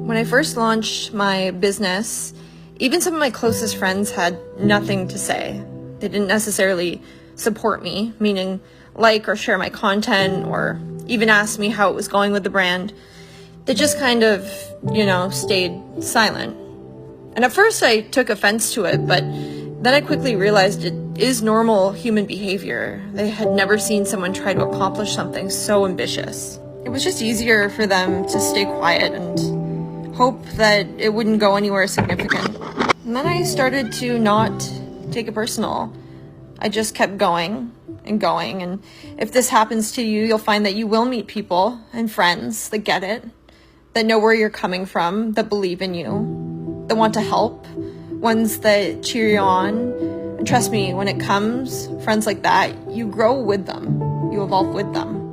When I first launched my business, even some of my closest friends had nothing to say. They didn't necessarily support me, meaning like or share my content or even ask me how it was going with the brand. They just kind of, stayed silent. And at first I took offense to it, but then I quickly realized it is normal human behavior. They had never seen someone try to accomplish something so ambitious. It was just easier for them to stay quiet and hope that it wouldn't go anywhere significant. And then I started to not take it personal. I just kept going and going. And if this happens to you, you'll find that you will meet people and friends that get it, that know where you're coming from, that believe in you, that want to help, ones that cheer you on. And trust me, when it comes, friends like that, you grow with them, you evolve with them.